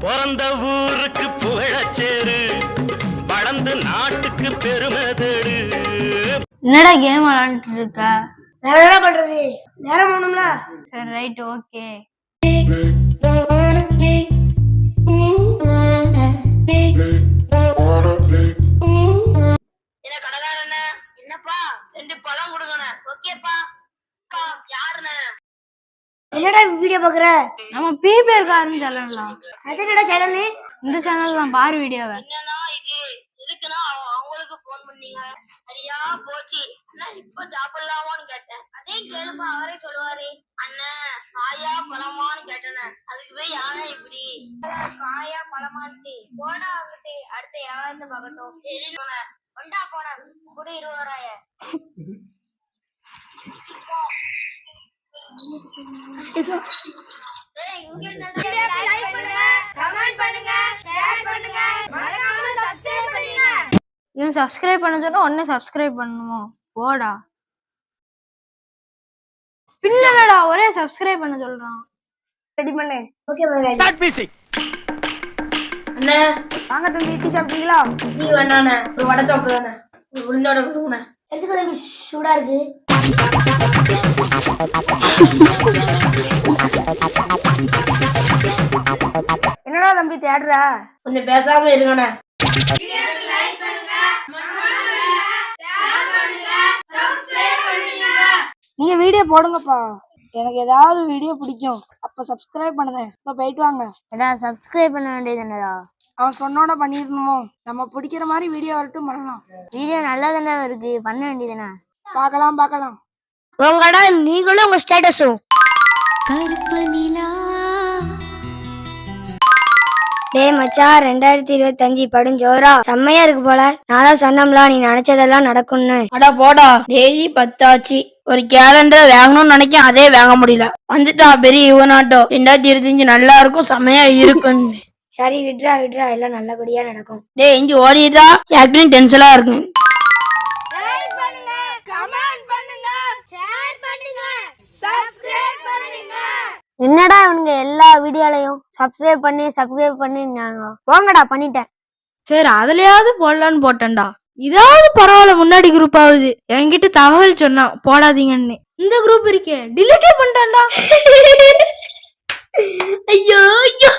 பிறந்த ஊருக்கு புகழச்சேரு வளர்ந்து நாட்டுக்கு பெருமை தேடு. என்னடா கேம் விளையாண்டுட்டு இருக்க? வேற என்ன பண்றது, நேரம் போகணும்ல. சரி ரைட் ஓகே. என்ன கடைக்காரண்ண, என்னப்பா 2 பழம் கொடுக்கணும். ஓகேப்பா. யாருண்ணே? என்னடா வீடியோ பாக்குற? நம்ம பிபிஆர்காரன் சேனல்லாம். அது என்னடா சேனல்? இந்த சேனல் தான் பாரு வீடியோவை. என்னன்னா இது எதுக்குன்னா அவங்களுக்கு போன் பண்ணீங்க. சரியா போச்சு. அண்ணா இப்ப சாப்பிடலாமான்னு கேட்டேன். அதே கேளுப்பா, அவரே சொல்லுவாரு. அண்ணன் காயா பழமான்னு கேட்டேன். அதுக்கு போய் யானை இப்படி காயா பழமான்ட்டு போனா வந்துட்டு அடுத்த யாருன்னு பார்க்கட்டும். சரி கொண்டா போன கூட 20,000. இவன் சப்ஸ்கிரைப் பண்ண சொன்னா உடனே சப்ஸ்கிரைப் பண்ணணுமோ? போடா. பின்னடா ஒரே சப்ஸ்கிரைப் பண்ண சொல்றான். ரெடி பண்ணு. Okay bye. Start music. அண்ணா வாங்க தம்பி, டீ சாப்பிட்டீங்களா? டீ வேணாண்ணே, ஒரு வடை சாப்பிடுவானே, ஒரு உளுந்தோட கொடுங்கண்ணே. எதுக்கு தம்பி சூடா இருக்கு? என்னடா தம்பி தேடுற? கொஞ்சம் பேசாம இருங்கண்ணே. நீங்க வீடியோ போடுங்கப்பா, எனக்கு ஏதாவது வீடியோ பிடிக்கும், அப்ப சப்ஸ்கிரைப் பண்ணுங்க. இப்ப போயிட்டு வாங்க. ஏடா சப்ஸ்கிரைப் பண்ண வேண்டியதுனடா. அவன் சொன்னோட பண்ணிடணுமோ? நம்ம பிடிக்கிற மாதிரி வீடியோ வரட்டும், பண்ணலாம். வீடியோ நல்லா தானே இருக்கு, பண்ண வேண்டியதுனா. பார்க்கலாம் பார்க்கலாம். உங்கடா நீங்களும் உங்க ஸ்டேட்டஸும். கருப்பு நிலா. டேய் மச்சான், 2025 படும் ஜோரா செம்மையா இருக்கு போல. நானும் சொன்னோம்ல நீ நினைச்சதெல்லாம் நடக்கும்னு. அடா போடா, தேதி 10 ஆச்சு. ஒரு கேலண்டர் வாங்கணும்னு நினைக்கேன், அதே வாங்க முடியல. வந்துட்டான் பெரிய யுவனாட்டோ. 2025 நல்லா இருக்கும், செம்மையா இருக்குன்னு. சரி விட்றா விட்றா, எல்லாம் நல்லபடியா நடக்கும். டேய் இஞ்சி ஓடிட்டா, யாருக்கும் டென்ஷனா இருக்கு. என்னடா இவனுங்க எல்லா வீடியோலையும் சப்ஸ்கிரைப் பண்ணி போங்கடா பண்ணிட்டேன். சரி அதுலயாவது போடலான்னு போட்டேன்டா. இதாவது பரவாயில்ல, முன்னாடி குரூப் ஆகுது. என்கிட்ட தகவல் சொன்னா போடாதீங்கன்னு. இந்த குரூப் இருக்கே டிலீட்டே பண்ணிட்டான்டா. ஐயோ ஐயோ.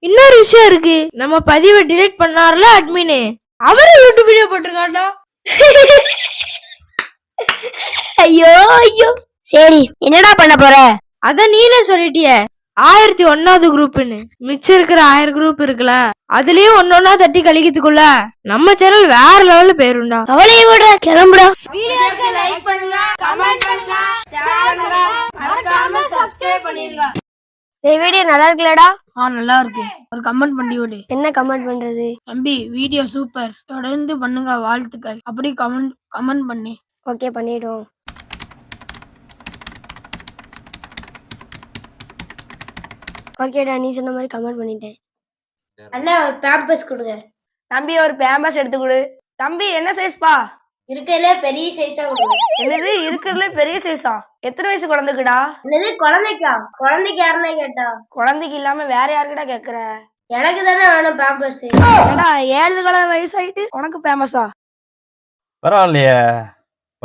இன்னொரு விஷயம் இருக்கு, நம்ம பதிவை டிலீட் பண்ணார்ல அட்மின், அவரே யூடியூப் வீடியோ போட்டிருக்காண்டா. ஐயோ ஐயோ. சரி என்னடா பண்ண போற? அத நீனே சொல்லிட்டிய, 1001வது குரூப்னு. மிச்சம் இருக்கிற 1000 குரூப் இருக்குல்ல, அதுலயும் ஒன்னொன்னா தட்டி கழிக்கிறதுக்குள்ள நம்ம சேனல் வேற லெவல்ல பேருண்டா. அவளையே விட கிளம்புடா. வீடியோக்கு லைக் பண்ணுங்க, கமெண்ட் பண்ணுங்க, ஷேர் பண்ணுங்க, மறக்காம சப்ஸ்கிரைப் பண்ணிருங்க. இந்த வீடியோ நல்லா இருக்குல்லடா? நல்லா இருக்கு. ஒரு கமெண்ட் பண்ணி விடு. என்ன கமெண்ட் பண்றது? தம்பி வீடியோ சூப்பர், தொடர்ந்து பண்ணுங்க, வாழ்த்துக்கள். அப்படி கமெண்ட் பண்ணி. ஓகே பண்ணிடுவோம். ஓகேடா, நீ சொன்ன மாதிரி கமெண்ட் பண்ணிட்டேன். அண்ணா ஒரு பேம்பர்ஸ் கொடுங்க. தம்பி ஒரு பேம்பர்ஸ் எடுத்து கொடு. தம்பி என்ன சைஸ்பா? இருக்கறதுல பெரிய சைஸா கொடுங்க. என்னது இருக்கறதுல பெரிய சைஸா? எத்தனை வயசு குழந்தைக்குடா? என்னது குழந்தைக்கா? குழந்தைக்கு யாருன்னா கேட்டா? குழந்தைக்கு இல்லாம வேற யாருக்கிட்ட கேக்குற? எனக்கு தானே வேணும் பேம்பர்ஸ். ஏடா 7 கலர் வயசாயிட்டு உனக்கு பேம்பர்ஸா? பரவாயில்லையே,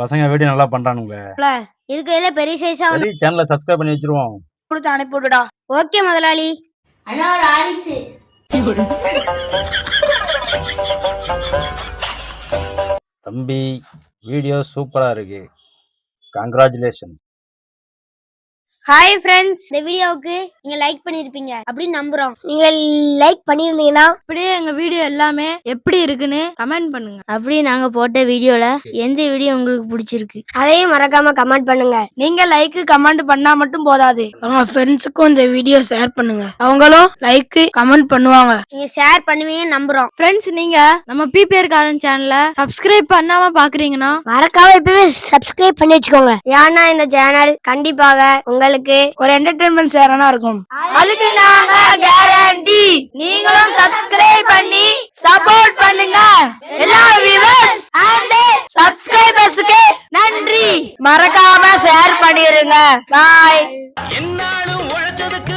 பசங்க வீடியோ நல்லா பண்றானுங்களே. இருக்கறதுல பெரிய சைஸா சரி சேனலை சப்ஸ்கிரைப் பண்ணி வச்சிருவோம். கொடுத்து அனுப்பி விடுடா. ஓகே முதலாளி. அண்ணா ஒரு ஆலிக்ஸ். தம்பி வீடியோ சூப்பரா இருக்கு, கங்க்ராச்சுலேஷன். ஹாய் ஃப்ரெண்ட்ஸ், இந்த வீடியோவுக்கு நீங்க லைக் பண்ணிருப்பீங்க அப்படின்னு நம்புறோம். நீங்க லைக் பண்ணிருந்தீங்கன்னா அப்படியே எங்க வீடியோ எல்லாமே எப்படி இருக்குன்னு கமெண்ட் பண்ணுங்க. அப்படியே நாங்க போட்ட வீடியோல எந்த வீடியோ உங்களுக்கு பிடிச்சிருக்கு அதையும் மறக்காம கமெண்ட் பண்ணுங்க. நீங்க லைக் கமெண்ட் பண்ணா மட்டும் போதாது, அவங்க ஃப்ரெண்ட்ஸுக்கும் இந்த வீடியோ ஷேர் பண்ணுங்க. அவங்களும் லைக் கமெண்ட் பண்ணுவாங்க. நீங்க ஷேர் பண்ணுவீங்க நம்புறோம். ஃப்ரெண்ட்ஸ், நீங்க நம்ம பிபிஆர்காரன் சேனலை சப்ஸ்கிரைப் பண்ணாம பாக்குறீங்கன்னா மறக்காம இப்பவே சப்ஸ்கிரைப் பண்ணி வச்சுக்கோங்க. ஏன்னா இந்த சேனல் கண்டிப்பாக உங்களுக்கு ஒரு என்டர்டெயின்மெண்ட் சேனலா இருக்கும். அதுக்கு நாங்க கேரண்டி. நீங்களும் சப்ஸ்கிரைப் பண்ணி சப்போர்ட் பண்ணுங்க. எல்லா வியூவர்ஸ் அண்ட் சப்ஸ்கிரைபர்ஸ்க்கு நன்றி. மறக்காம ஷேர் பண்ணிருங்க. பாய். என்னாலும் உழைச்சதுக்கு